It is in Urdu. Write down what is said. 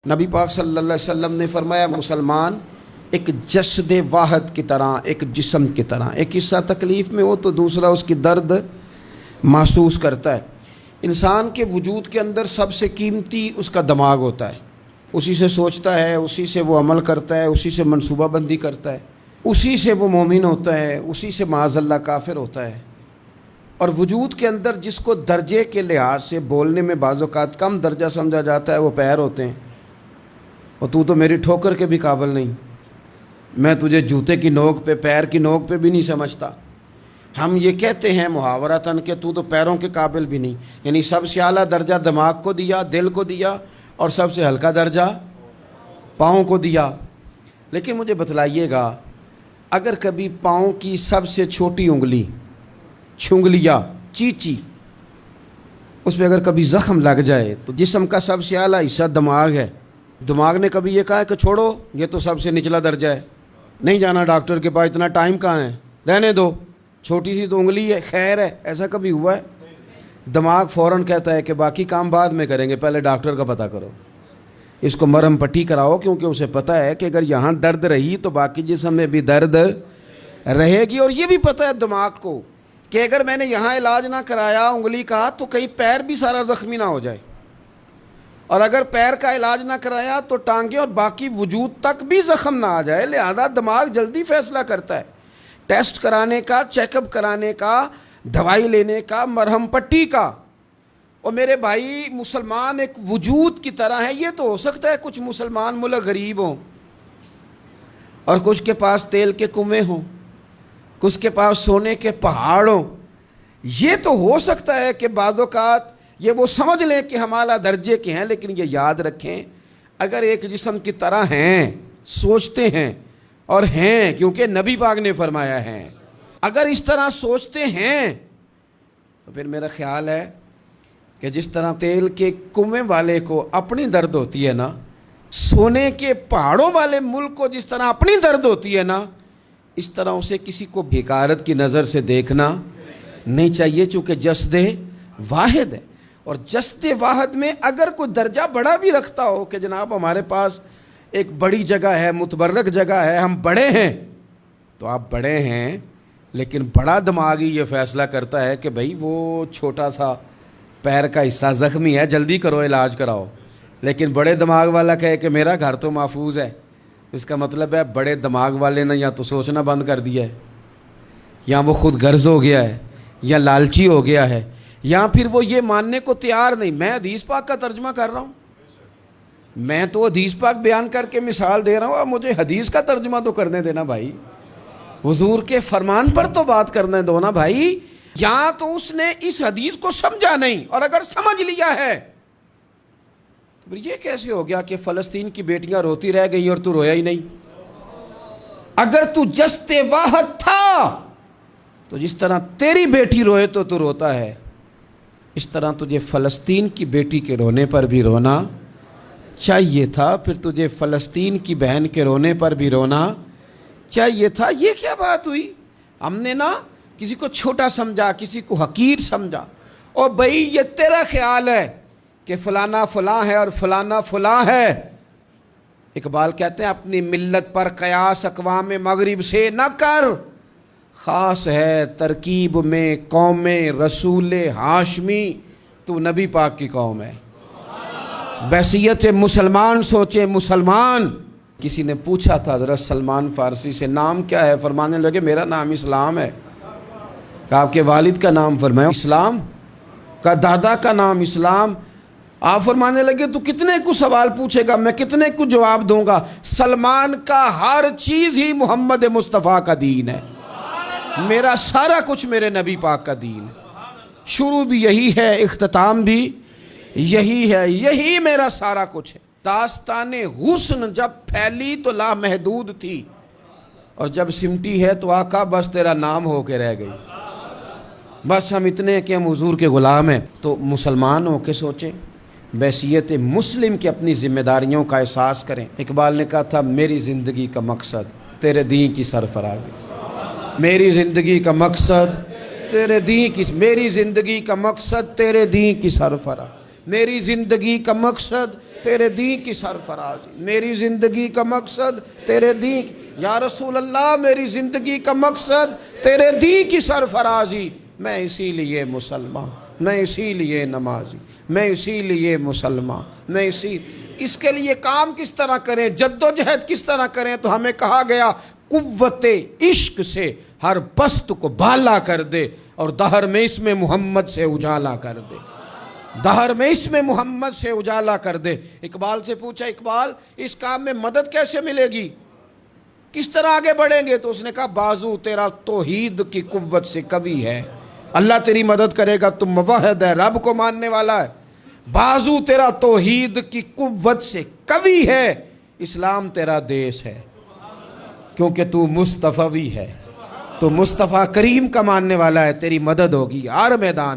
نبی پاک صلی اللہ علیہ وسلم نے فرمایا مسلمان ایک جسد واحد کی طرح، ایک جسم کی طرح، ایک حصہ تکلیف میں ہو تو دوسرا اس کی درد محسوس کرتا ہے۔ انسان کے وجود کے اندر سب سے قیمتی اس کا دماغ ہوتا ہے، اسی سے سوچتا ہے، اسی سے وہ عمل کرتا ہے، اسی سے منصوبہ بندی کرتا ہے، اسی سے وہ مومن ہوتا ہے، اسی سے معاذ اللہ کافر ہوتا ہے۔ اور وجود کے اندر جس کو درجے کے لحاظ سے بولنے میں بعض اوقات کم درجہ سمجھا جاتا ہے وہ پیر ہوتے ہیں۔ اور تو میری ٹھوکر کے بھی قابل نہیں، میں تجھے جوتے کی نوک پہ، پیر کی نوک پہ بھی نہیں سمجھتا۔ ہم یہ کہتے ہیں محاورتاً کہ تو پیروں کے قابل بھی نہیں، یعنی سب سے اعلیٰ درجہ دماغ کو دیا، دل کو دیا، اور سب سے ہلکا درجہ پاؤں کو دیا۔ لیکن مجھے بتلائیے گا، اگر کبھی پاؤں کی سب سے چھوٹی انگلی چھنگلیا چیچی اس پہ اگر کبھی زخم لگ جائے تو جسم کا سب سے اعلیٰ حصہ دماغ ہے، دماغ نے کبھی یہ کہا ہے کہ چھوڑو یہ تو سب سے نچلا درجہ ہے، نہیں جانا ڈاکٹر کے پاس، اتنا ٹائم کہاں ہے، رہنے دو، چھوٹی سی تو انگلی ہے، خیر ہے؟ ایسا کبھی ہوا ہے؟ دماغ فوراً کہتا ہے کہ باقی کام بعد میں کریں گے، پہلے ڈاکٹر کا پتہ کرو، اس کو مرہم پٹی کراؤ، کیونکہ اسے پتہ ہے کہ اگر یہاں درد رہی تو باقی جسم میں بھی درد رہے گی۔ اور یہ بھی پتہ ہے دماغ کو کہ اگر میں نے یہاں علاج نہ کرایا انگلی کا تو کہیں پیر بھی سارا زخمی نہ ہو جائے، اور اگر پیر کا علاج نہ کرایا تو ٹانگیں اور باقی وجود تک بھی زخم نہ آ جائے۔ لہذا دماغ جلدی فیصلہ کرتا ہے، ٹیسٹ کرانے کا، چیک اپ کرانے کا، دوائی لینے کا، مرہم پٹی کا۔ اور میرے بھائی مسلمان ایک وجود کی طرح ہے۔ یہ تو ہو سکتا ہے کچھ مسلمان ملک غریب ہوں اور کچھ کے پاس تیل کے کنویں ہوں، کچھ کے پاس سونے کے پہاڑ ہوں، یہ تو ہو سکتا ہے کہ بعض اوقات یہ وہ سمجھ لیں کہ ہم اعلیٰ درجے کے ہیں، لیکن یہ یاد رکھیں اگر ایک جسم کی طرح ہیں، سوچتے ہیں اور ہیں، کیونکہ نبی پاک نے فرمایا ہے، اگر اس طرح سوچتے ہیں تو پھر میرا خیال ہے کہ جس طرح تیل کے کنویں والے کو اپنی درد ہوتی ہے نا، سونے کے پہاڑوں والے ملک کو جس طرح اپنی درد ہوتی ہے نا، اس طرح اسے کسی کو حقارت کی نظر سے دیکھنا نہیں چاہیے، چونکہ جسد واحد ہے۔ اور جسد واحد میں اگر کوئی درجہ بڑا بھی رکھتا ہو کہ جناب ہمارے پاس ایک بڑی جگہ ہے، متبرک جگہ ہے، ہم بڑے ہیں، تو آپ بڑے ہیں، لیکن بڑا دماغ ہی یہ فیصلہ کرتا ہے کہ بھائی وہ چھوٹا سا پیر کا حصہ زخمی ہے، جلدی کرو، علاج کراؤ۔ لیکن بڑے دماغ والا کہے کہ میرا گھر تو محفوظ ہے، اس کا مطلب ہے بڑے دماغ والے نے یا تو سوچنا بند کر دیا ہے، یا وہ خود غرض ہو گیا ہے، یا لالچی ہو گیا ہے، یا پھر وہ یہ ماننے کو تیار نہیں۔ میں حدیث پاک کا ترجمہ کر رہا ہوں، میں تو حدیث پاک بیان کر کے مثال دے رہا ہوں، اب مجھے حدیث کا ترجمہ تو کرنے دینا بھائی، حضور کے فرمان پر تو بات کرنے دو نا بھائی۔ یا تو اس نے اس حدیث کو سمجھا نہیں، اور اگر سمجھ لیا ہے تو پھر یہ کیسے ہو گیا کہ فلسطین کی بیٹیاں روتی رہ گئیں اور تو رویا ہی نہیں؟ اگر تو جسد واحد تھا تو جس طرح تیری بیٹی روئے تو روتا ہے، اس طرح تجھے فلسطین کی بیٹی کے رونے پر بھی رونا چاہیے تھا، پھر تجھے فلسطین کی بہن کے رونے پر بھی رونا چاہیے تھا۔ یہ کیا بات ہوئی؟ ہم نے نا کسی کو چھوٹا سمجھا، کسی کو حقیر سمجھا، اور بھائی یہ تیرا خیال ہے کہ فلانا فلاں ہے اور فلانا فلاں ہے۔ اقبال کہتے ہیں اپنی ملت پر قیاس اقوام مغرب سے نہ کر، خاص ہے ترکیب میں قوم رسول ہاشمی، تو نبی پاک کی قوم ہے۔ بحثیت مسلمان سوچے مسلمان۔ کسی نے پوچھا تھا حضرت سلمان فارسی سے نام کیا ہے، فرمانے لگے میرا نام اسلام ہے۔ کہا آپ کے والد کا نام؟ فرمایا اسلام۔ کا دادا کا نام اسلام۔ آپ فرمانے لگے تو کتنے کو سوال پوچھے گا، میں کتنے کو جواب دوں گا؟ سلمان کا ہر چیز ہی محمد مصطفیٰ کا دین ہے، میرا سارا کچھ میرے نبی پاک کا دین ہے، شروع بھی یہی ہے، اختتام بھی یہی ہے، یہی میرا سارا کچھ ہے۔ داستان حسن جب پھیلی تو لامحدود تھی، اور جب سمٹی ہے تو آقا بس تیرا نام ہو کے رہ گئی۔ بس ہم اتنے کہ ہم حضور کے غلام ہیں۔ تو مسلمان ہو کے سوچیں، بحیثیت مسلم کے اپنی ذمہ داریوں کا احساس کریں۔ اقبال نے کہا تھا میری زندگی کا مقصد تیرے دین کی سرفرازی، میری زندگی کا مقصد تیرے دین کی، میری زندگی کا مقصد تیرے دین کی سرفراز، میری زندگی کا مقصد تیرے دین کی سرفرازی، میری زندگی کا مقصد تیرے دین، یا رسول اللہ میری زندگی کا مقصد تیرے دین کی سرفرازی، میں اسی لیے مسلمان، میں اسی لیے نمازی، میں اسی لیے مسلمان، میں اس کے لیے کام کس طرح کریں، جد و جہد کس طرح کریں؟ تو ہمیں کہا گیا قوت عشق سے ہر پست کو بالا کر دے اور دہر میں اس میں محمد سے اجالا کر دے، دہر میں اس میں محمد سے اجالا کر دے۔ اقبال سے پوچھا، اقبال اس کام میں مدد کیسے ملے گی، کس طرح آگے بڑھیں گے؟ تو اس نے کہا بازو تیرا توحید کی قوت سے قوی ہے، اللہ تیری مدد کرے گا، تم موحد ہے، رب کو ماننے والا ہے، بازو تیرا توحید کی قوت سے قوی ہے، اسلام تیرا دیس ہے، کیونکہ تو مصطفی ہے، تو مصطفیٰ کریم کا ماننے والا ہے، تیری مدد ہوگی ہر میدان میں۔